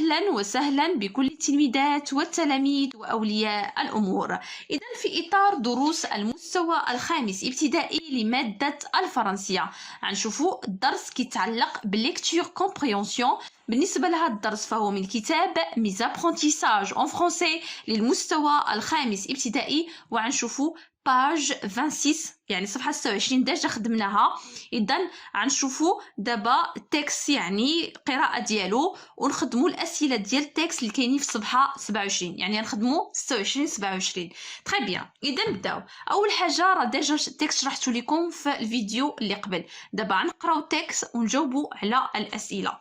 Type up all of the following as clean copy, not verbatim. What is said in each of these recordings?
أهلا وسهلا بكل التلميذات والتلاميذ وأولياء الأمور. إذا في إطار دروس المستوى الخامس ابتدائي لمادة الفرنسية غنشوفوا الدرس كيتعلق بالليكتور كومبريونسيون. بالنسبة لهذا الدرس فهو من كتاب ميز ابرونتيساج اون فرونسي للمستوى الخامس ابتدائي، وغنشوفوا باج 26 يعني صفحة 26 ديجا خدمناها. إذا غنشوفوا دابا التكست يعني القراءة ديالو ونخدموا الأسئلة ديال التكست اللي كاينين في صفحة 27، يعني غنخدموا 26 27. تري بيان. إذا نبداو. أول حاجة راه ديجا التكست شرحتو لكم في الفيديو اللي قبل، دابا غنقراو التكست ونجاوبوا على الأسئلة.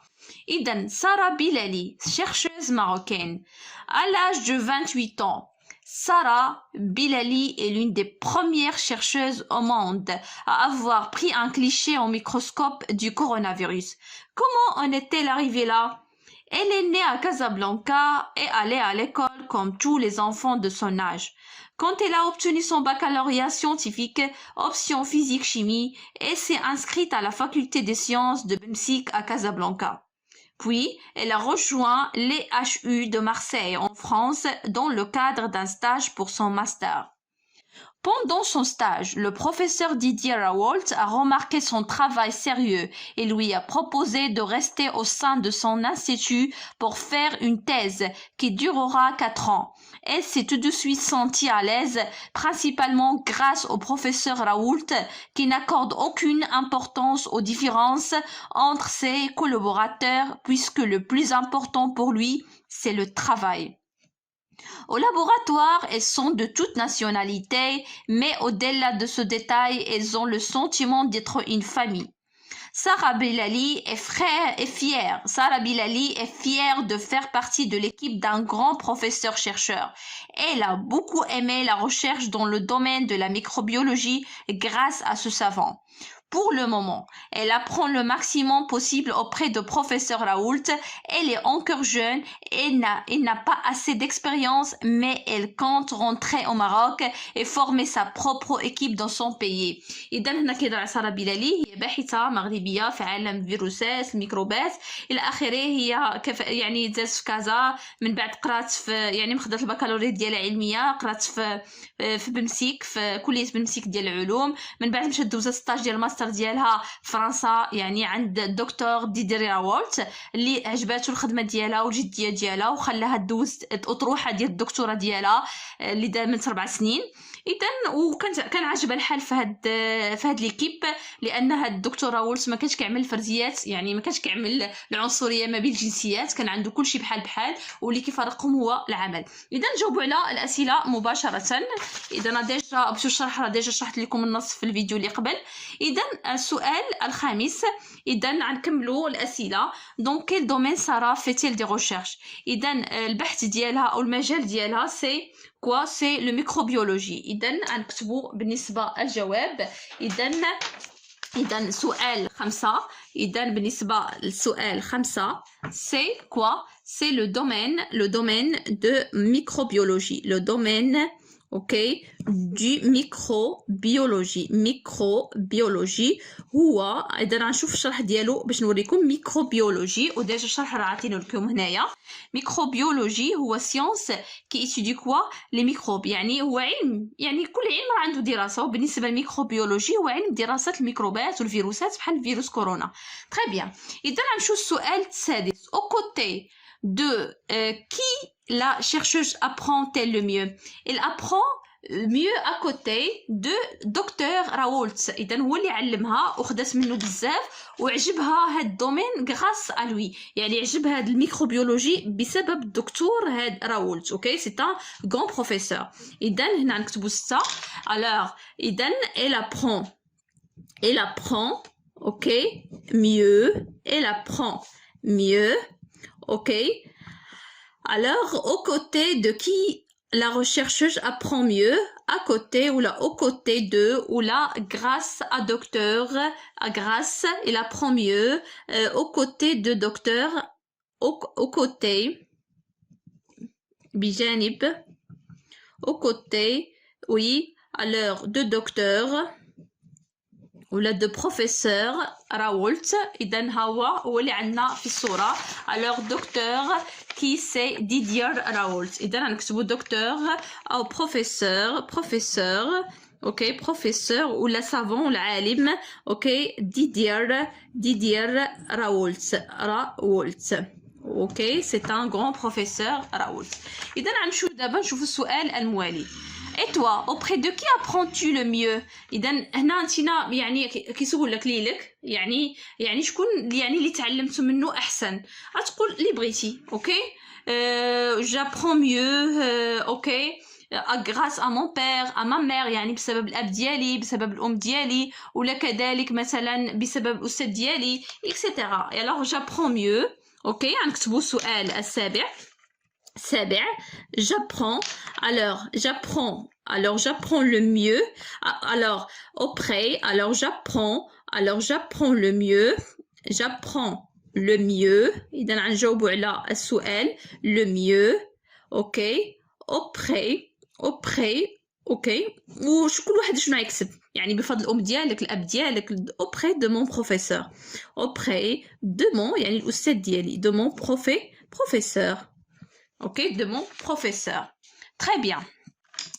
إذا سارة بلالي chercheuse marocaine à l'âge de 28 ans. Sarah Bilali est l'une des premières chercheuses au monde à avoir pris un cliché au microscope du coronavirus. Comment en est-elle arrivée là? Elle est née à Casablanca et allait à l'école comme tous les enfants de son âge. Quand elle a obtenu son baccalauréat scientifique, option physique-chimie, elle s'est inscrite à la faculté des sciences de Bemsik à Casablanca. Puis, elle a rejoint les HU de Marseille en France dans le cadre d'un stage pour son master. Pendant son stage, le professeur Didier Raoult a remarqué son travail sérieux et lui a proposé de rester au sein de son institut pour faire une thèse qui durera 4 ans. Elle s'est tout de suite sentie à l'aise, principalement grâce au professeur Raoult qui n'accorde aucune importance aux différences entre ses collaborateurs puisque le plus important pour lui, c'est le travail. Au laboratoire, elles sont de toute nationalité, mais au-delà de ce détail, elles ont le sentiment d'être une famille. Sarah Bilali est fière. Sarah Bilali est fière de faire partie de l'équipe d'un grand professeur-chercheur. Elle a beaucoup aimé la recherche dans le domaine de la microbiologie grâce à ce savant. Pour le moment, elle apprend le maximum possible auprès de professeur Raoult. Elle est encore jeune et n'a pas assez d'expérience, mais elle compte rentrer au Maroc et former sa propre équipe dans son pays. إذا هنا كيهضر على سارة بلالي، هي باحثة مغربية في عالم الفيروسات الميكروبات إلى آخره. هي يعني دازت في كازا، من بعد قرات في يعني مخدات البكالوريا ديالها علمية، قرات في بمسيك في كلية بمسيك ديال العلوم، من بعد مشات دوزات ستاج ديال الماستر ديالها فرنسا يعني عند الدكتور ديدي راولت اللي عجباتو الخدمه ديالها والجديه ديالها وخلاها دوز الاطروحه ديال الدكتوره ديالها اللي دامت 4 سنين. اذا كان عاجبها الحال في هاد ليكيب، لان هاد الدكتور راولت ما كانش كيعمل فرزيات، يعني ما كانش كيعمل العنصريه ما بين الجنسيات، كان عنده كلشي بحال بحال، واللي كيفرقهم هو العمل. اذا نجاوبوا على الاسئله مباشره. اذا انا ديجا باش نشرح راه ديجا شرحت لكم النص في الفيديو اللي قبل. اذا السؤال الخامس، اذا غنكملوا الاسئله. دونك كيل دومين سارة فيتيل دي ريشيرش؟ اذا البحث ديالها او المجال ديالها سي كوا؟ سي لو ميكروبيولوجي. اذا غنكتبوا بالنسبه الجواب. اذا سؤال 5، اذا بالنسبه للسؤال 5 سي كوا؟ سي لو دومين دو ميكروبيولوجي، لو دومين du microbiologie هو. إذا غنشوف الشرح ديالو باش نوريكم. ميكروبيولوجي وديجا الشرح راه عاطينو لكم هنايا. ميكروبيولوجي هو سيونس كي ايتودي كوا لي ميكروب، يعني هو علم، يعني كل علم راه عنده دراسه، وبالنسبه للميكروبيولوجي هو علم دراسه الميكروبات والفيروسات بحال فيروس كورونا. تري بيان. إذا غنمشيو السؤال السادس. au côté de qui la chercheuse apprend-elle le mieux? Elle apprend mieux à côté de docteur Raoult. إذا هو اللي علمها وخدات منه بزاف وعجبها هاد الدومين غراس à lui، يعني عجبها هاد الميكروبيولوجي بسبب الدكتور هاد راولت. اوكي سي ان غون بروفيسور. إذا هنا نكتبوا 6. alors إذا elle apprend elle apprend mieux. ok. alors aux côtés de qui la rechercheuse apprend mieux? À côté ou là aux côtés de ou là grâce à docteur, grâce il apprend mieux aux côtés de docteur, aux côtés بجانب aux côtés oui alors de docteur ولا دو بروفيسور راولت. اذا هو اللي عندنا في الصوره. الوغ دكتور كي سي ديدير راولت. اذا غنكتبوا دكتور او بروفيسور اوكي بروفيسور ولا سافون العالم اوكي ديدير راولت. اوكي سي ان غران بروفيسور راولت. اذا غنمشيو دابا نشوفوا السؤال الموالي. Et toi, auprès de qui apprends-tu le mieux؟ إذا هنا انتينا يعني كيسول لك ليلك يعني شكون يعني اللي تعلمت منه أحسن. غتقول اللي بغيتي اوكي. j'apprends mieux اوكي grâce à mon père à ma mère يعني بسبب الأب ديالي بسبب الأم ديالي ولا كذلك مثلا بسبب الأستاذ ديالي etc. alors j'apprends mieux اوكي. غنكتبوا السؤال السابع. j'apprends le mieux alors auprès j'apprends le mieux إذا غنجاوبوا على السؤال le mieux اوكي auprès اوكي. وش كل واحد شنو يكسب يعني بفضل الام ديالك الاب ديالك auprès de mon professeur auprès de mon يعني الاستاذ ديالي de mon professeur ok de mon professeur. Très bien.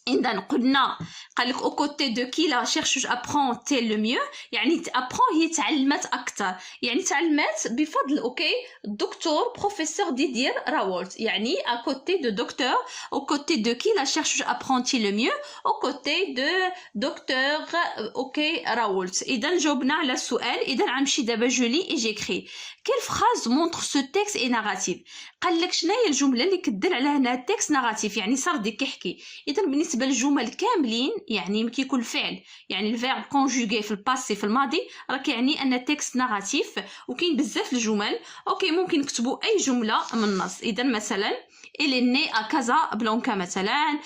إذا قلنا قال لك au côté de qui la chercheuse apprend le mieux يعني apprend هي تعلمت أكثر يعني تعلمت بفضل اوكي الدكتور بروفيسور ديدير راولت يعني à côté de docteur au côté de qui la chercheuse apprend le mieux au côté de docteur اوكي راولت. إذا جاوبنا على السؤال. إذا غنمشي دابا جولي et j'écris quelle phrase montre ce texte est narratif. قال لك شنو هي الجمله اللي كدل على هنا التكست ناراتيف يعني سردي كيحكي. اذا بالنسبه للجمل كاملين يعني ملي كيكون الفعل يعني الفيرب كونجوغي في الباسي في الماضي راه كيعني ان التكست ناراتيف وكاين بزاف الجمل اوكي ممكن نكتبوا اي جمله من النص. اذا مثلا il est né à Casablanca مثلا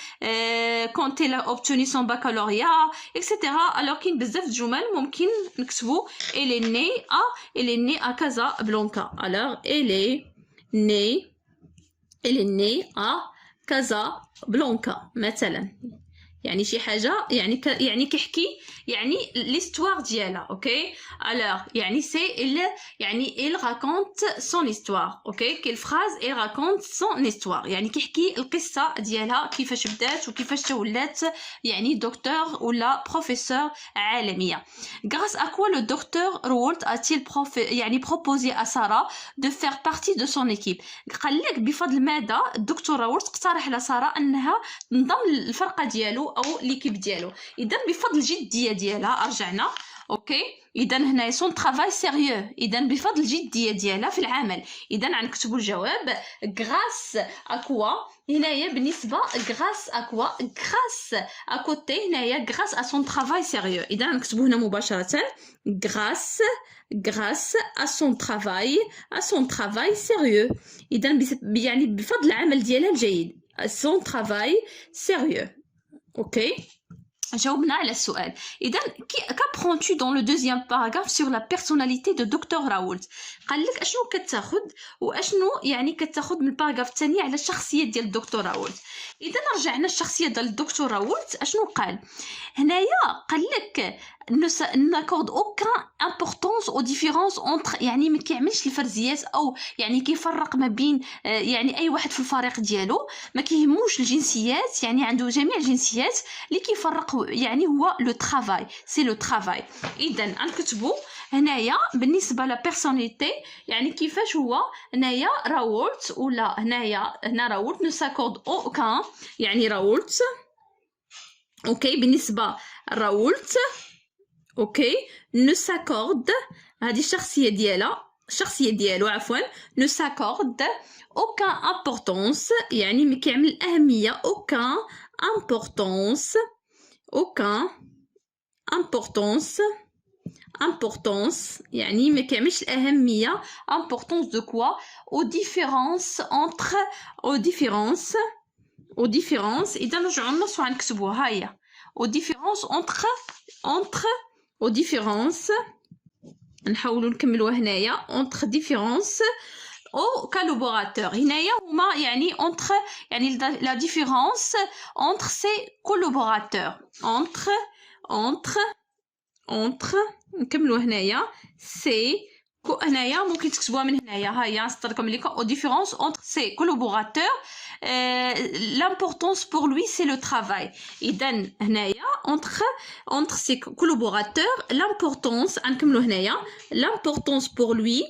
quand il a obtenu son baccalauréat etc. alors كاين بزاف الجمل ممكن نكتبوا il est né à Casablanca alors il est né à Casablanca مثلا يعني شي حاجه يعني كيحكي يعني l'histoire ديالها اوكي. alors يعني c'est يعني il raconte son histoire اوكي. quelle phrase il raconte son histoire يعني كيحكي القصه ديالها كيفاش بدات وكيفاش تولات يعني دكتور ولا بروفيسور عالميه. grâce à quoi le docteur Raoult a-t-il يعني proposé à Sarah de faire partie de son équipe. قال لك بفضل ماذا الدكتور راولت اقترح على ساره انها تنضم للفرقه ديالو او ليكيب ديالو. اذا بفضل الجديه ديالها رجعنا اوكي. اذا هنا سون طرافاي سيريو اذا بفضل الجديه ديالها في العمل. اذا غنكتبوا الجواب غراس اكوا هنايا بالنسبه غراس اكوا غراس اكوتي هنايا غراس ا سون طرافاي سيريو. اذا غنكتبوا هنا مباشره grâce à son travail sérieux. اذا يعني بفضل العمل ديالها الجيد son travail sérieux اوكي. جاوبنا على السؤال. إذا qu'apprends-tu dans le deuxième paragraphe sur la personnalité de Dr Raoult. قال لك أشنو كتاخد وأشنو يعني كتاخد من الباراغراف الثاني على الشخصية ديال الدكتور راولت. إذا رجعنا الشخصية ديال الدكتور راولت أشنو قال هنايا. قال لك n'accorde aucun importance aux différences entre يعني ما كيعملش الفرزيات او يعني كيفرق ما بين يعني اي واحد في الفريق ديالو ما كيهموش الجنسيات يعني عنده جميع الجنسيات اللي كيفرق يعني هو لو travail سي لو travail. اذا غنكتبوا هنايا بالنسبه لا بيرسوناليتي يعني كيفاش هو هنايا راولت ولا هنا راولت نو ساكورد aucun يعني راولت اوكي بالنسبه راولت اوكي نو ساكورد هذه الشخصيه ديالو عفوا نو ساكورد aucun importance يعني ما كيعمل اهميه aucun importance يعني ما كيعملش الاهميه importance de quoi aux différences entre aux différences. اذا نرجعوا النص وغنكتبوها هي aux différences entre aux différences نحاولوا نكملوها هنايا entre différences au collaborateur. هنايا هما يعني entre يعني la différence entre ses collaborateurs entre نكملوا هنايا سي هنايا ممكن تكتبوها من هنايا. ها هي نسطر لكم ليكم او ديفيرونس اونتر سي كولابوراتور l'importance pour lui c'est le travail. اذا هنايا entre ses collaborateurs l'importance نكملوا هنايا l'importance pour lui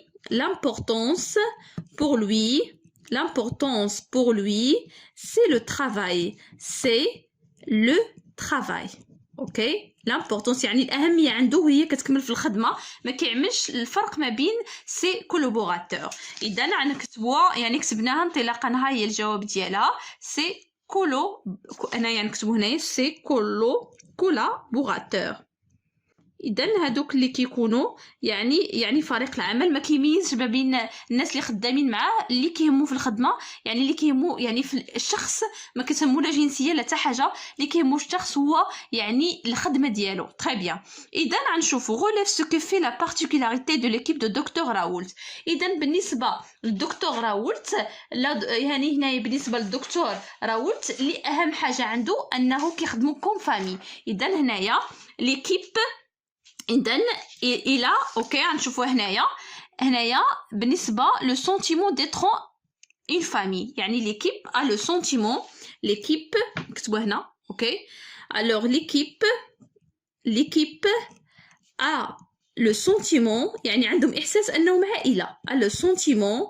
c'est le travail. اوكي l'importance يعني الاهميه عنده هي كتكمل في الخدمه، ما كيعملش الفرق ما بين سي كولابوراتور. اذا غنكتبوها يعني كتبناها انطلاقا، ها هي الجواب ديالها سي انايا نكتبو هنايا سي كولابوراتور. اذا هادوك اللي كيكونوا يعني فريق العمل ما كيميزش ما بين الناس اللي خدامين معاه اللي كيهمو في الخدمه، يعني اللي كيهمو يعني في الشخص ما كتهمو لا جنسيه لا حتى حاجه، اللي كيهمو الشخص هو يعني الخدمه ديالو. تري بيان. اذا غنشوفوا غوليف سو كو في لا بارتيكولاريتي دو ليكيب دو دكتور راولت. اذا بالنسبه للدكتور راولت يعني هنايا بالنسبه للدكتور راولت اللي اهم حاجه عنده انه كيخدموا كوم فامي. اذا هنايا ليكيب إذن إلى أوكي غنشوفوه هنايا بالنسبة لو سونتيمون ديتر اون فامي، يعني ليكيب ا لو سونتيمون ليكيب نكتبوه هنا أوكي. ألوغ ليكيب ا لو سونتيمون يعني عندهم إحساس أنهم عائلة. ا لو سونتيمون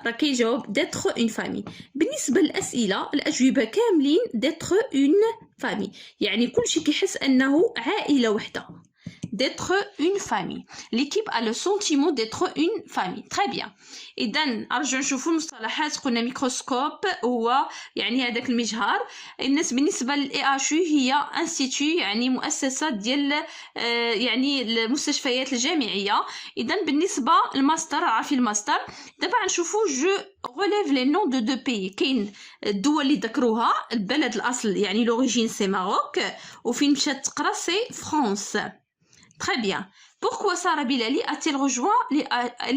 راه كيجاوب ديتر اون فامي. بالنسبة للأسئلة الأجوبة كاملين ديتر اون فامي، يعني كلشي كيحس أنه عائلة وحدة. d'être une famille. L'équipe a le sentiment d'être une famille. Très bien. إذا نرجعوا نشوفوا المصطلحات. قلنا ميكروسكوب هو يعني هذاك المجهر. الناس بالنسبة للإي أش هي انستيتو يعني مؤسسة ديال يعني المستشفيات الجامعية. إذا بالنسبة للماستر عارفين الماستر. دابا غنشوفوا جو relève les noms de deux pays. كاين الدول اللي ذكروها، البلد الأصل يعني لوريجين سي ماروك، وفين مشات تقرا سي فرنسا. Très bien. Pourquoi Sarah Bilali a-t-elle rejoint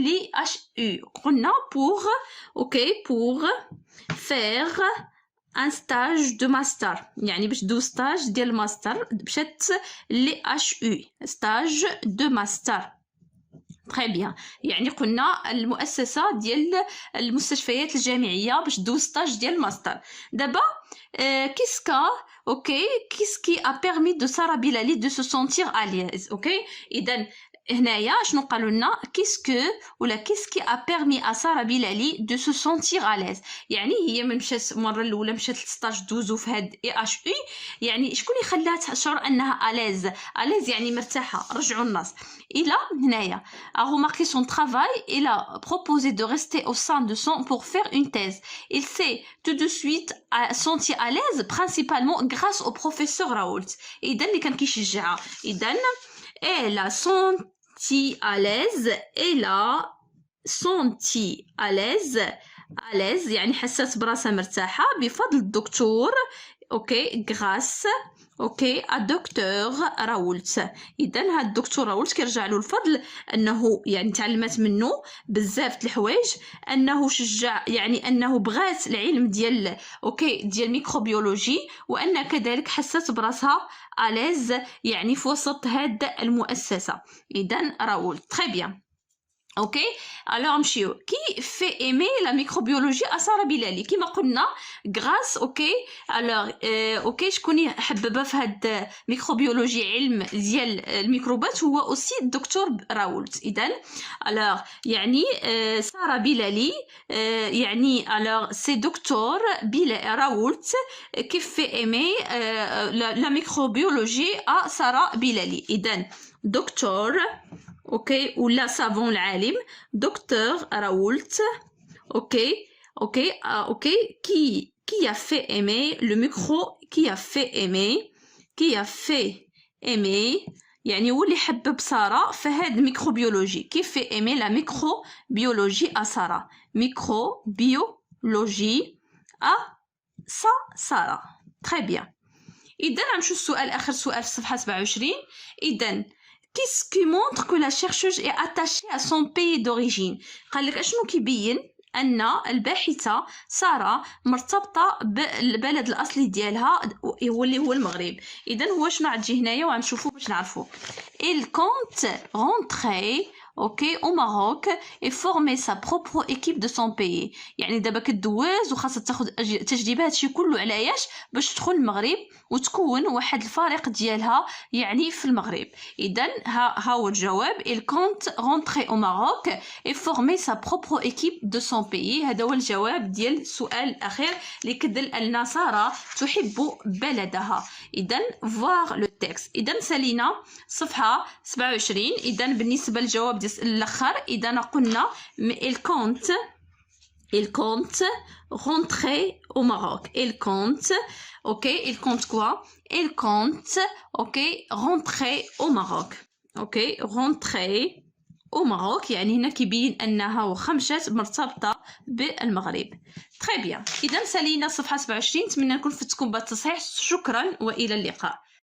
l'IHU? Pour faire un stage de master. يعني باش دو stage ديال الماستر مشات l'IHU stage de master. Très bien. يعني قلنا المؤسسة ديال المستشفيات الجامعية باش دو stage ديال الماستر. دابا qu'est-ce qui a permis de Sarah Bilali de se sentir à l'aise. اوكي اذا هنايا شنو قالوا لنا qu'est-ce qui a permis à Sarah Bilali de se sentir à l'aise. يعني هي من مشات المره الاولى مشات للستاج دوزو في هاد اي اش اي، يعني شكون اللي خلاها تشعر انها اليز يعني مرتاحه. رجعوا النص الى هنايا a remarqué son travail. Il a proposé de rester au sein de son pour faire une thèse. Il s'est tout de suite senti à l'aise principalement grâce au professeur Raoult. إذا اللي كان كيشجعها. إذا elle a senti à l'aise يعني حست براسها مرتاحة بفضل الدكتور. اوكي غراس اوكي الدكتور راولت. اذا هاد الدكتور راولت كيرجع له الفضل انه يعني تعلمت منه بزاف د الحوايج، انه شجع يعني انه بغات العلم ديال ديال ميكروبيولوجي، وان كذلك حست براسها اليز يعني في وسط هاد المؤسسه. اذا راولت. تري بيان. اوكي alors نمشيو كي في ايمي لا ميكروبيولوجي سارة بلالي كيما قلنا غراس. اوكي alors اوكي شكون يحببها في هاد ميكروبيولوجي علم ديال الميكروبات هو اوسي الدكتور راولت. اذا alors يعني سارة بلالي يعني alors سي دكتور راولت كيف في ايمي لا ميكروبيولوجي سارة بلالي. اذا دكتور اوكي ولا سافون العالم دكتور راولت. اوكي qui a fait aimer le micro qui a fait aimer يعني هو اللي حبب سارة في هاد الميكروبيولوجي. كيف في ايمي لا ميكروبيولوجي سارة ميكروبيولوجي سارة. تري بيان. اذا غنمشيو السؤال اخر سؤال في صفحة 27. اذا qu'est-ce qui montre que la chercheuse est attachée à son pays d'origine. قال لك اشنو كيبين أن الباحثة سارة مرتبطة بالبلد الأصلي ديالها واللي هو المغرب. إذا هو شنو غتجي هنايا وغنشوفو باش نعرفو. Il compte rentrer au Maroc et former sa propre équipe de son pays. يعني دابا كدوز وخاصها تاخد تجربة هادشي كله علاش باش تدخل المغرب وتكون واحد الفريق ديالها يعني في المغرب. إذا ها هو الجواب. Il compte rentrer au Maroc et former sa propre équipe de son pays. هذا هو الجواب ديال السؤال الأخير اللي كدل أن سارة تحب بلدها. إذا voir le texte. إذا سالينا صفحة 27. إذا بالنسبة للجواب ديال الأخر إذا قلنا il compte rentrer au Maroc. Il compte il compte quoi? Il compte rentrer au Maroc. rentrer au Maroc يعني هنا كيبين أنها وخمشات مرتبطة بالمغرب. très bien. إذا سالينا صفحة 27. نتمنى نكون فتكم بالتصحيح. شكرا وإلى اللقاء.